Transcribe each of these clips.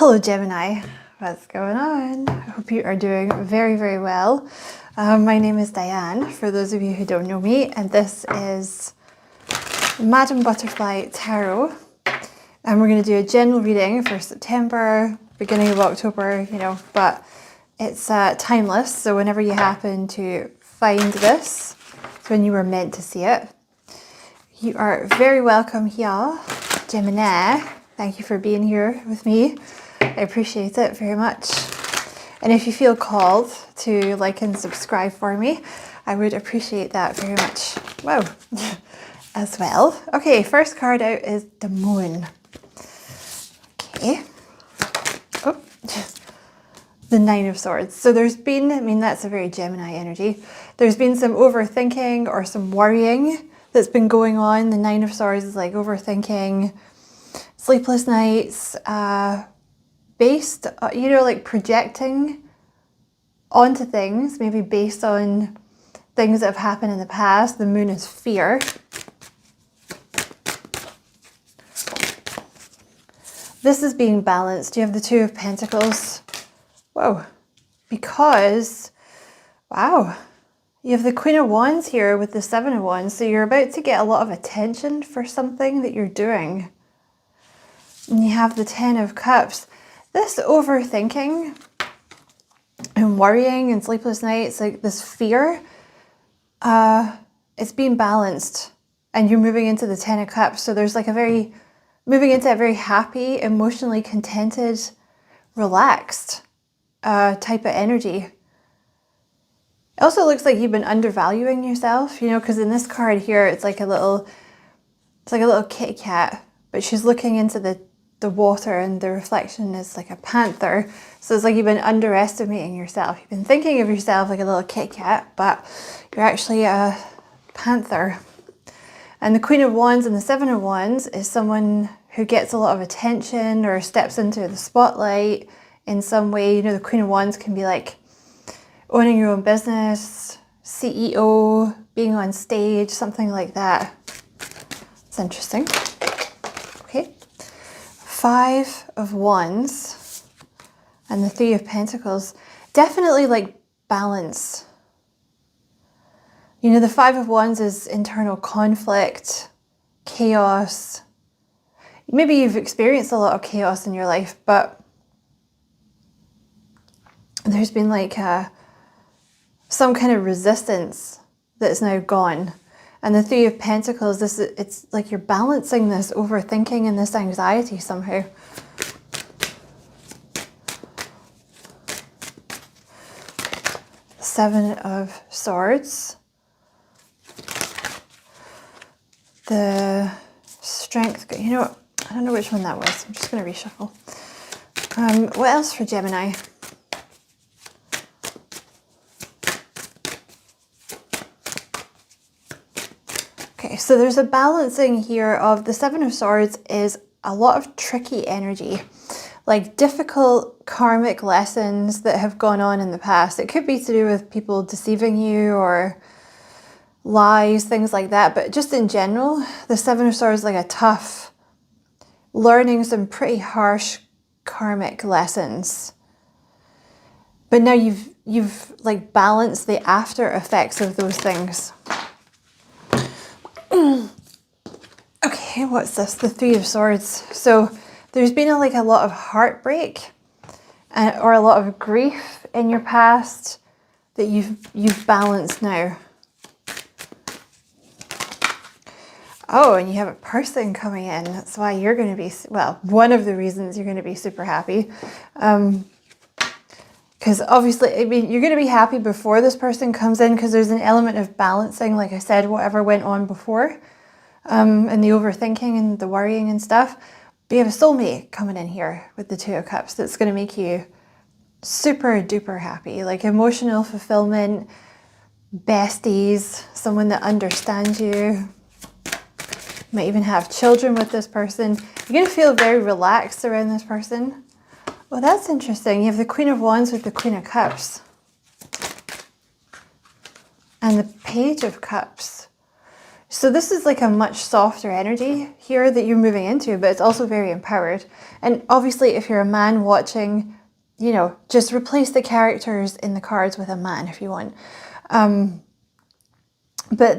Hello Gemini, what's going on? I hope you are doing very, very well. My name is Diane, for those of you who don't know me, and this is Madam Butterfly Tarot. And we're going to do a general reading for September, beginning of October, but it's timeless. So whenever you happen to find this, it's when you were meant to see it. You are very welcome here, Gemini. Thank you for being here with me. I appreciate it very much. And if you feel called to like and subscribe for me, I would appreciate that very much. Wow. As well. Okay, first card out is the Moon. Okay. Oh, the Nine of Swords. So there's been, that's a very Gemini energy. There's been some overthinking or some worrying that's been going on. The Nine of Swords is like overthinking, sleepless nights, based, like projecting onto things, maybe based on things that have happened in the past. The Moon is fear. This is being balanced. You have the Two of Pentacles. Whoa. Because, wow, you have the Queen of Wands here with the Seven of Wands. So you're about to get a lot of attention for something that you're doing. And you have the Ten of Cups. This overthinking and worrying and sleepless nights, like this fear, it's being balanced. And you're moving into the Ten of Cups. So there's like moving into a very happy, emotionally contented, relaxed type of energy. It also looks like you've been undervaluing yourself, because in this card here, it's like a little kitty cat, but she's looking into the water and the reflection is like a panther. So it's like you've been underestimating yourself. You've been thinking of yourself like a little kitty cat, but you're actually a panther. And the Queen of Wands and the Seven of Wands is someone who gets a lot of attention or steps into the spotlight in some way. The Queen of Wands can be like owning your own business, CEO, being on stage, something like that. It's interesting. Okay. Five of Wands and the Three of Pentacles. Definitely like balance. The Five of Wands is internal conflict, chaos. Maybe you've experienced a lot of chaos in your life, but there's been like some kind of resistance that's now gone. And the Three of Pentacles, it's like you're balancing this overthinking and this anxiety somehow. Seven of Swords. The Strength, I don't know which one that was. I'm just going to reshuffle. What else for Gemini? Okay, so there's a balancing here of the Seven of Swords is a lot of tricky energy, like difficult karmic lessons that have gone on in the past. It could be to do with people deceiving you or lies, things like that. But just in general, the Seven of Swords is like a tough, learning some pretty harsh karmic lessons. But now you've like balanced the after effects of those things. Okay, what's this? The Three of Swords. So there's been a lot of heartbreak or a lot of grief in your past that you've balanced now. Oh, and you have a person coming in. That's why you're going to be, well, one of the reasons you're going to be super happy. Because obviously, you're going to be happy before this person comes in because there's an element of balancing, like I said, whatever went on before. And the overthinking and the worrying and stuff. But you have a soulmate coming in here with the Two of Cups that's going to make you super duper happy. Like emotional fulfillment, besties, someone that understands you. Might even have children with this person. You're going to feel very relaxed around this person. Well, that's interesting. You have the Queen of Wands with the Queen of Cups. And the Page of Cups. So this is like a much softer energy here that you're moving into, but it's also very empowered. And obviously if you're a man watching, you know, just replace the characters in the cards with a man if you want. But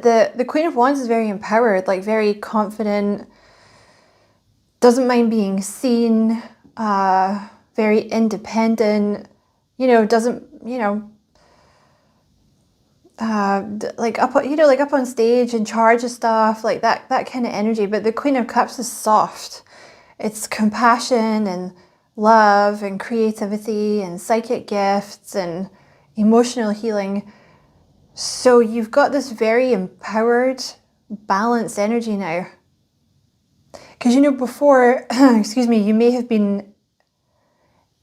the Queen of Wands is very empowered, like very confident, doesn't mind being seen, very independent, you know, doesn't, you know, like up, you know, like up on stage, in charge of stuff, like that kind of energy. But the Queen of Cups is soft. It's compassion and love and creativity and psychic gifts and emotional healing. So you've got this very empowered, balanced energy now. Because, you know, before, excuse me, you may have been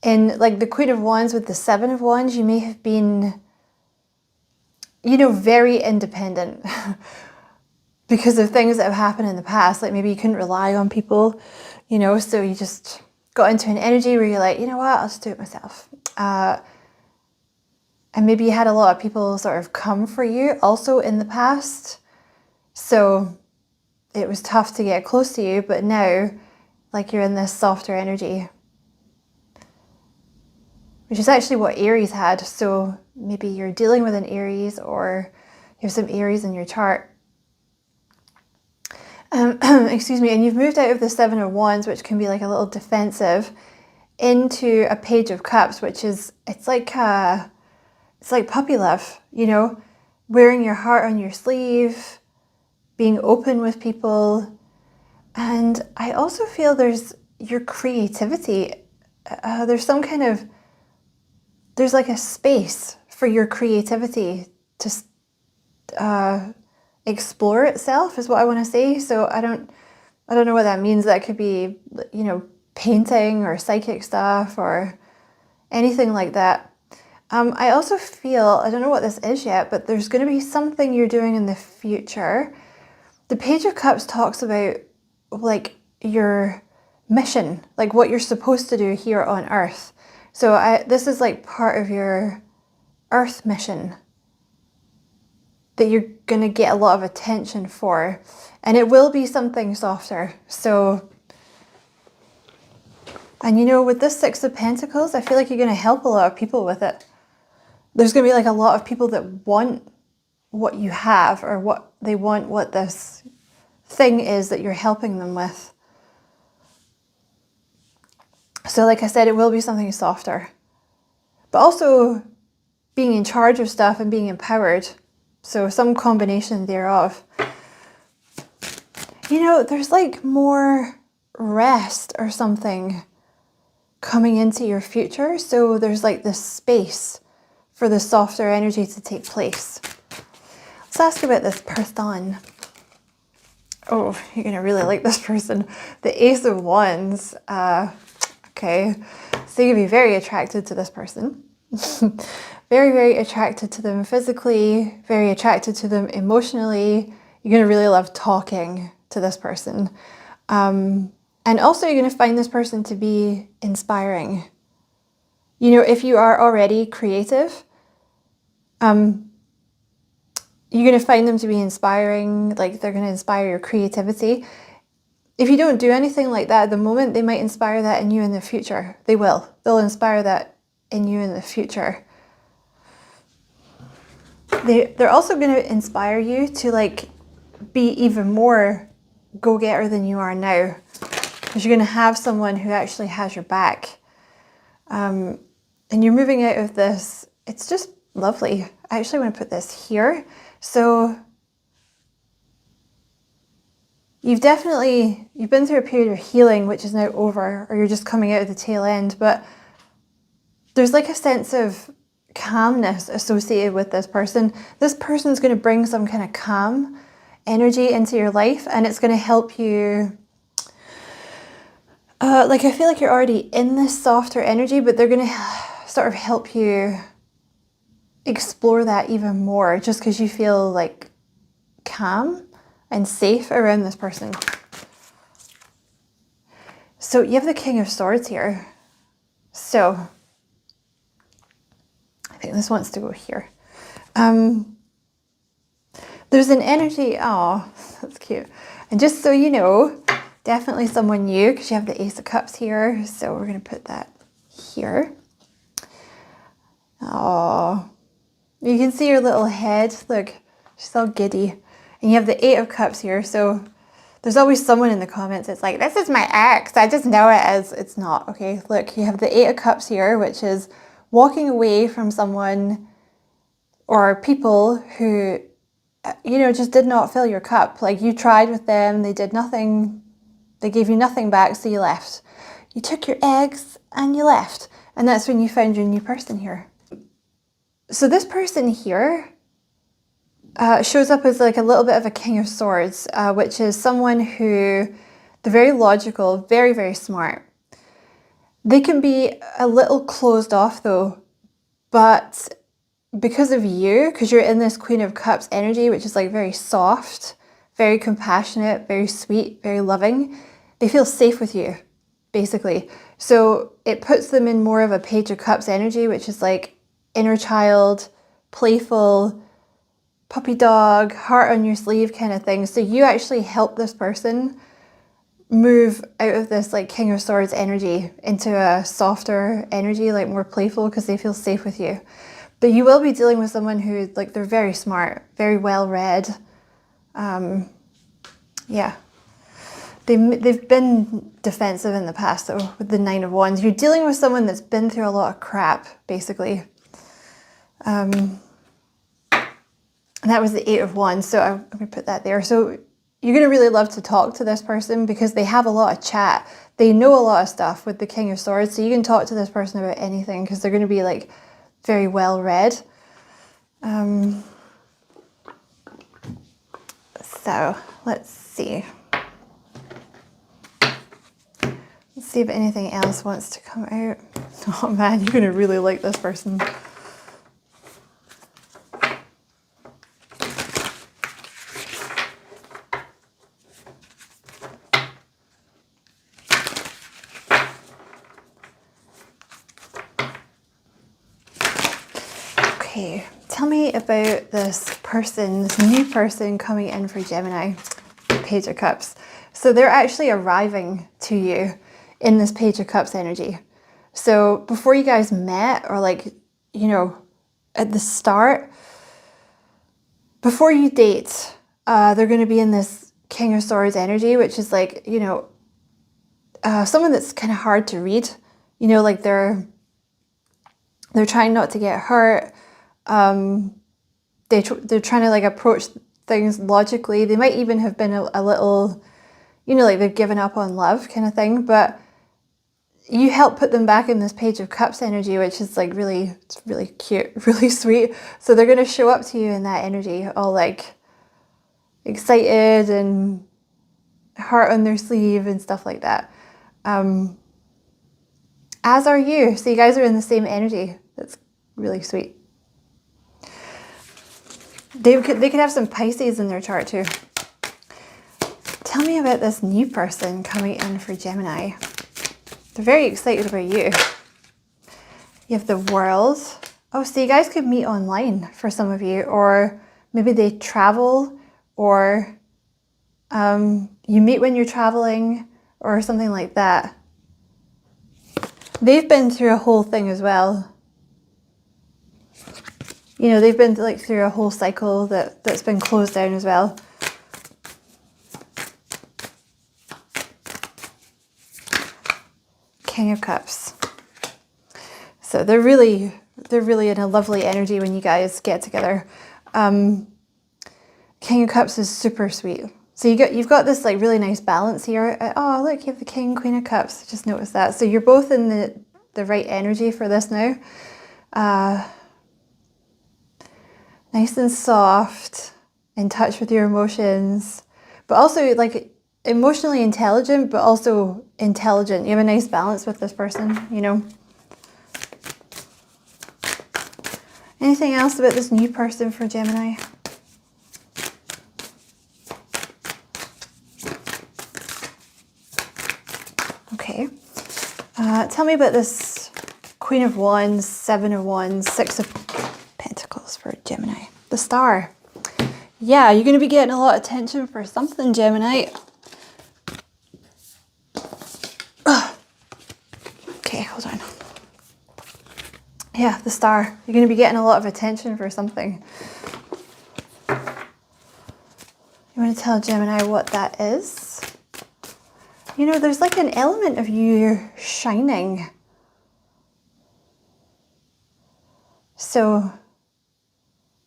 in, like, the Queen of Wands with the Seven of Wands, you may have been, you know, very independent because of things that have happened in the past. Like maybe you couldn't rely on people, you know, so you just got into an energy where you're like, you know what, I'll just do it myself. And maybe you had a lot of people sort of come for you also in the past. So it was tough to get close to you, but now, like, you're in this softer energy, which is actually what Aries had. So maybe you're dealing with an Aries, or you have some Aries in your chart. Excuse me, and you've moved out of the Seven of Wands, which can be like a little defensive, into a Page of Cups, which is, it's like puppy love, you know, wearing your heart on your sleeve, being open with people. And I also feel there's your creativity. There's some kind of, there's like a space for your creativity to explore itself, is what I want to say. So I don't know what that means. That could be, you know, painting or psychic stuff or anything like that. I also feel, I don't know what this is yet, but there's going to be something you're doing in the future. The Page of Cups talks about like your mission, like what you're supposed to do here on Earth. So this is like part of your Earth mission that you're going to get a lot of attention for. And it will be something softer. So, and you know, with this Six of Pentacles, I feel like you're going to help a lot of people with it. There's going to be like a lot of people that want what you have, or what they want, what this thing is that you're helping them with. So like I said, it will be something softer, but also being in charge of stuff and being empowered. So some combination thereof. You know, there's like more rest or something coming into your future. So there's like this space for the softer energy to take place. Let's ask about this person. Oh, you're going to really like this person. The Ace of Wands. Okay, so you're going to be very attracted to this person. Very, very attracted to them physically, very attracted to them emotionally. You're going to really love talking to this person. And also you're going to find this person to be inspiring. You know, if you are already creative, you're going to find them to be inspiring, like they're going to inspire your creativity. If you don't do anything like that at the moment, they might inspire that in you in the future. They will. They'll inspire that in you in the future. They're also going to inspire you to like be even more go-getter than you are now. Because you're going to have someone who actually has your back. And you're moving out of this. It's just lovely. I actually want to put this here. So you've been through a period of healing, which is now over, or you're just coming out of the tail end, but there's like a sense of calmness associated with this person. This person's going to bring some kind of calm energy into your life, and it's going to help you. Like I feel like you're already in this softer energy, but they're going to sort of help you explore that even more, just because you feel like calm and safe around this person. So you have the King of Swords here. So I think this wants to go here. There's an energy, oh, that's cute. And just so you know, definitely someone new because you have the Ace of Cups here. So we're going to put that here. Oh, you can see her little head. Look, she's all giddy. And you have the Eight of Cups here. So there's always someone in the comments that's like, this is my ex. I just know it as. It's not. Okay, look, you have the Eight of Cups here, which is walking away from someone or people who, you know, just did not fill your cup. Like you tried with them, they did nothing, they gave you nothing back, so you left. You took your eggs and you left. And that's when you found your new person here. So this person here shows up as like a little bit of a King of Swords, which is someone who, they're very logical, very, very smart. They can be a little closed off though, but because of you, because you're in this Queen of Cups energy, which is like very soft, very compassionate, very sweet, very loving, they feel safe with you, basically. So it puts them in more of a Page of Cups energy, which is like inner child, playful, puppy dog, heart on your sleeve kind of thing. So you actually help this person move out of this like King of Swords energy into a softer energy, like more playful, because they feel safe with you. But you will be dealing with someone who, like, they're very smart, very well read. Yeah. They've been defensive in the past though, with the Nine of Wands. You're dealing with someone that's been through a lot of crap, basically. And that was the Eight of Wands, so I'm going to put that there. So you're going to really love to talk to this person because they have a lot of chat. They know a lot of stuff with the King of Swords, so you can talk to this person about anything because they're going to be like very well read. So let's see. Let's see if anything else wants to come out. Oh man, you're going to really like this person. Okay, tell me about this person, this new person coming in for Gemini, Page of Cups. So they're actually arriving to you in this Page of Cups energy. So before you guys met, or like, you know, at the start, before you date, they're going to be in this King of Swords energy, which is like, you know, someone that's kind of hard to read. You know, like they're trying not to get hurt. They're trying to like approach things logically. They might even have been a little, you know, like they've given up on love kind of thing, but you help put them back in this Page of Cups energy, which is like really, it's really cute, really sweet. So they're going to show up to you in that energy, all like excited and heart on their sleeve and stuff like that. As are you. So you guys are in the same energy. That's really sweet. They could have some Pisces in their chart too. Tell me about this new person coming in for Gemini. They're very excited about you. You have the World. Oh, so you guys could meet online for some of you, or maybe they travel, or you meet when you're traveling, or something like that. They've been through a whole thing as well. You know, they've been like through a whole cycle that's been closed down as well. King of Cups. So they're really in a lovely energy when you guys get together. King of Cups is super sweet. So you've got this like really nice balance here. Oh, look, you have the King, Queen of Cups. Just noticed that. So you're both in the right energy for this now. Nice and soft, in touch with your emotions, but also like emotionally intelligent, but also intelligent. You have a nice balance with this person, you know. Anything else about this new person for Gemini? Okay. Tell me about this Queen of Wands, Seven of Wands, Six of Pentacles for Gemini. The Star. Yeah, you're going to be getting a lot of attention for something, Gemini. Ugh. Okay, hold on. Yeah, the Star. You're going to be getting a lot of attention for something. You want to tell Gemini what that is? You know, there's like an element of you shining. So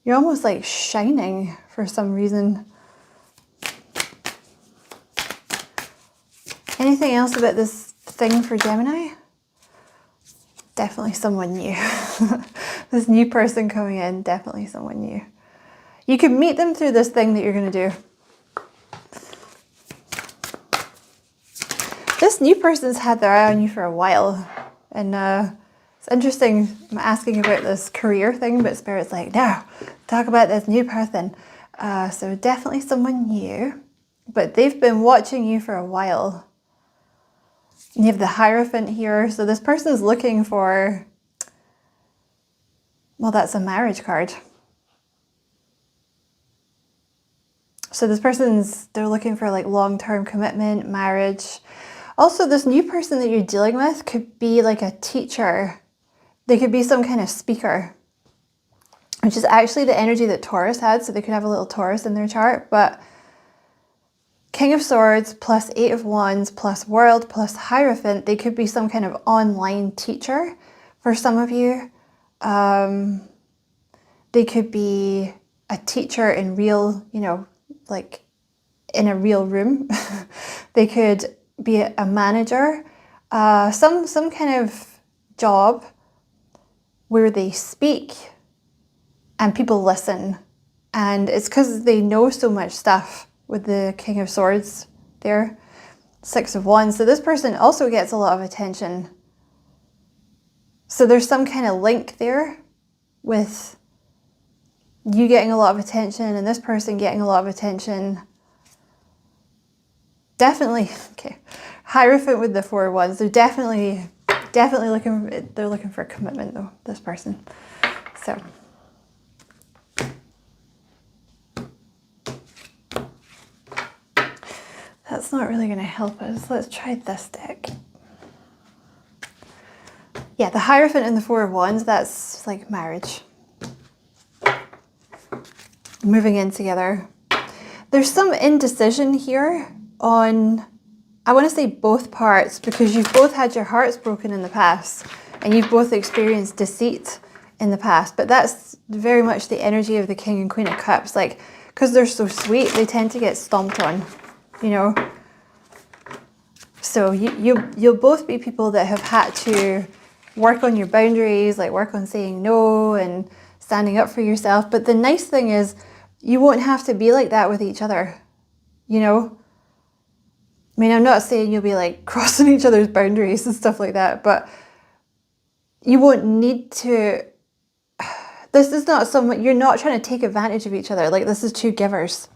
you're almost like shining for some reason. Anything else about this thing for Gemini? Definitely someone new. This new person coming in, definitely someone new. You can meet them through this thing that you're going to do. This new person's had their eye on you for a while. And it's interesting, I'm asking about this career thing, but Spirit's like, no, talk about this new person. So definitely someone new, but they've been watching you for a while. You have the Hierophant here. So this person's looking for, well, that's a marriage card. So this they're looking for like long-term commitment, marriage. Also, this new person that you're dealing with could be like a teacher. They could be some kind of speaker, which is actually the energy that Taurus had. So they could have a little Taurus in their chart, but King of Swords plus 8 of Wands plus World plus Hierophant, they could be some kind of online teacher for some of you. They could be a teacher in real, you know, like in a real room. They could be a manager, some kind of job where they speak and people listen. And it's because they know so much stuff with the King of Swords there. 6 of Wands. So this person also gets a lot of attention. So there's some kind of link there with you getting a lot of attention and this person getting a lot of attention. Definitely, okay. Hierophant with the 4 of Wands. They're definitely looking for commitment though, this person. So that's not really going to help us. Let's try this deck. Yeah, the Hierophant and the 4 of Wands, that's like marriage. Moving in together. There's some indecision here on, I want to say both parts, because you've both had your hearts broken in the past and you've both experienced deceit in the past, but that's very much the energy of the King and Queen of Cups. Like, because they're so sweet, they tend to get stomped on, you know. So you'll both be people that have had to work on your boundaries, like work on saying no and standing up for yourself. But the nice thing is you won't have to be like that with each other, you know. I mean, I'm not saying you'll be like crossing each other's boundaries and stuff like that, but you won't need to. This is not someone, you're not trying to take advantage of each other. Like, this is two givers,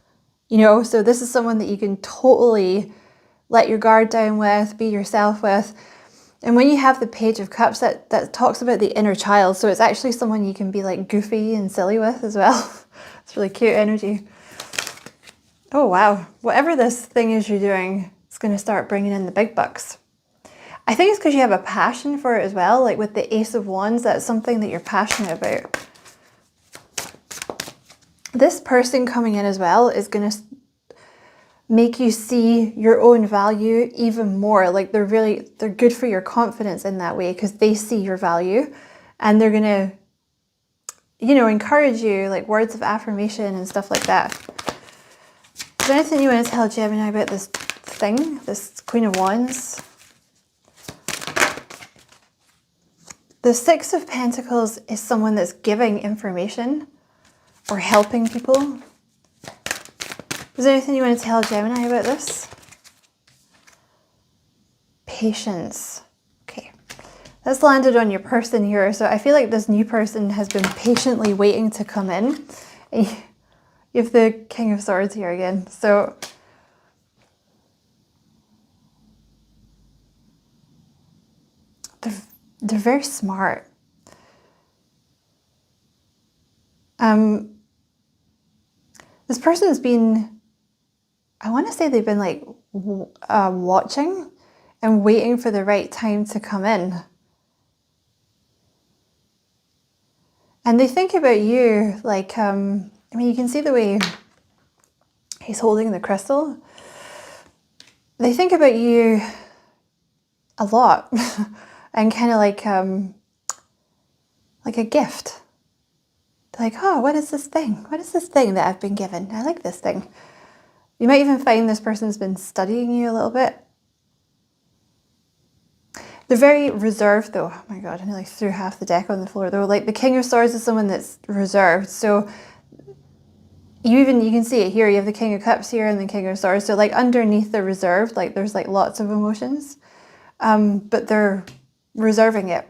you know. So this is someone that you can totally let your guard down with, be yourself with. And when you have the Page of Cups, that talks about the inner child. So it's actually someone you can be like goofy and silly with as well. It's really cute energy. Oh, wow. Whatever this thing is you're doing, it's going to start bringing in the big bucks. I think it's because you have a passion for it as well. Like with the Ace of Wands, that's something that you're passionate about. This person coming in as well is going to make you see your own value even more. Like they're good for your confidence in that way, because they see your value and they're going to, you know, encourage you, like words of affirmation and stuff like that. Is there anything you want to tell Gemini about this thing, this Queen of Wands? The 6 of Pentacles is someone that's giving information or helping people. Is there anything you want to tell Gemini about this? Patience. Okay. That's landed on your person here. So I feel like this new person has been patiently waiting to come in. You have the King of Swords here again. So they're very smart. This person's been, I want to say they've been like watching and waiting for the right time to come in. And they think about you like, I mean, you can see the way he's holding the crystal. They think about you a lot and kind of like a gift. They're like, oh, what is this thing? What is this thing that I've been given? I like this thing. You might even find this person's been studying you a little bit. They're very reserved though. Oh my God, I nearly threw half the deck on the floor though. Like the King of Swords is someone that's reserved. So you can see it here. You have the King of Cups here and the King of Swords. So like underneath the reserved, like there's like lots of emotions, but they're reserving it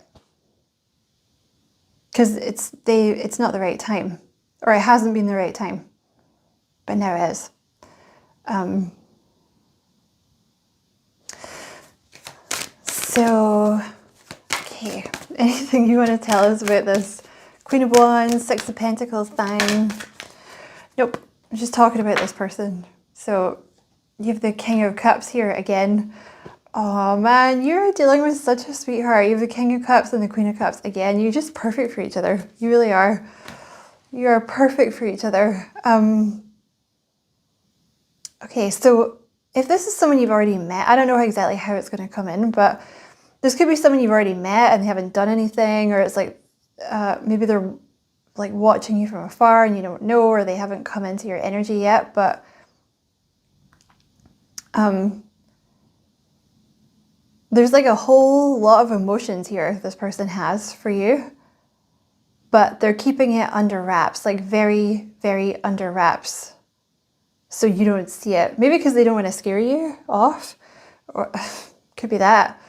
because it's not the right time, or it hasn't been the right time, but now it is. So, okay, anything you want to tell us about this Queen of Wands, Six of Pentacles thing? Nope, I'm just talking about this person. So you have the King of Cups here again. Oh man, you're dealing with such a sweetheart. You have the King of Cups and the Queen of Cups again. You're just perfect for each other. You really are. You are perfect for each other. Okay, so if this is someone you've already met, I don't know exactly how it's going to come in, but this could be someone you've already met and they haven't done anything, or it's like maybe they're like watching you from afar and you don't know, or they haven't come into your energy yet, but there's like a whole lot of emotions here this person has for you, but they're keeping it under wraps, like very, very under wraps, so you don't see it. Maybe because they don't want to scare you off, or could be that.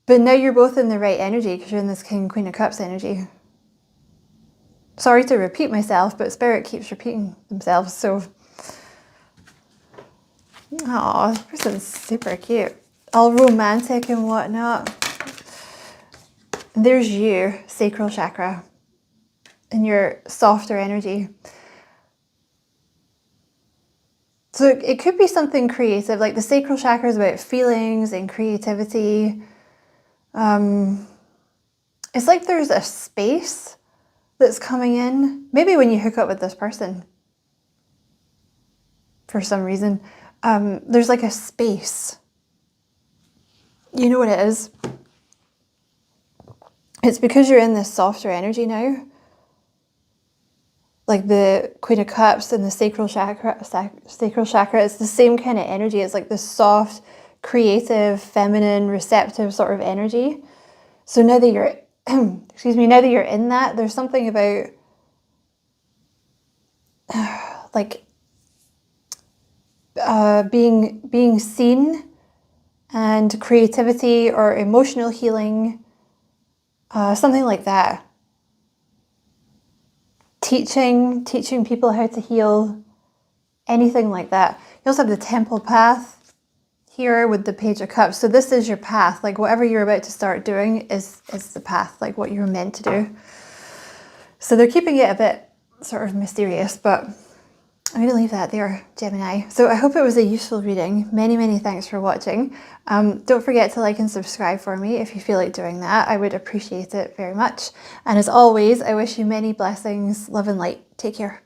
But now you're both in the right energy because you're in this King and Queen of Cups energy. Sorry to repeat myself, but Spirit keeps repeating themselves, so. Oh, this person's super cute. All romantic and whatnot. There's you, sacral chakra, and your softer energy. So it could be something creative, like the sacral chakra is about feelings and creativity. It's like there's a space that's coming in. Maybe when you hook up with this person, for some reason, there's like a space. You know what it is? It's because you're in this softer energy now. Like the Queen of Cups and the sacral chakra, it's the same kind of energy. It's like this soft, creative, feminine, receptive sort of energy. So now that you're, excuse me, now that you're in that, there's something about like being seen, and creativity or emotional healing, something like that. Teaching people how to heal, anything like that. You also have the Temple path here with the Page of Cups. So this is your path, like whatever you're about to start doing is the path, like what you're meant to do. So they're keeping it a bit sort of mysterious, but I'm going to leave that there, Gemini. So I hope it was a useful reading. Many, many thanks for watching. Don't forget to like and subscribe for me if you feel like doing that. I would appreciate it very much. And as always, I wish you many blessings, love and light. Take care.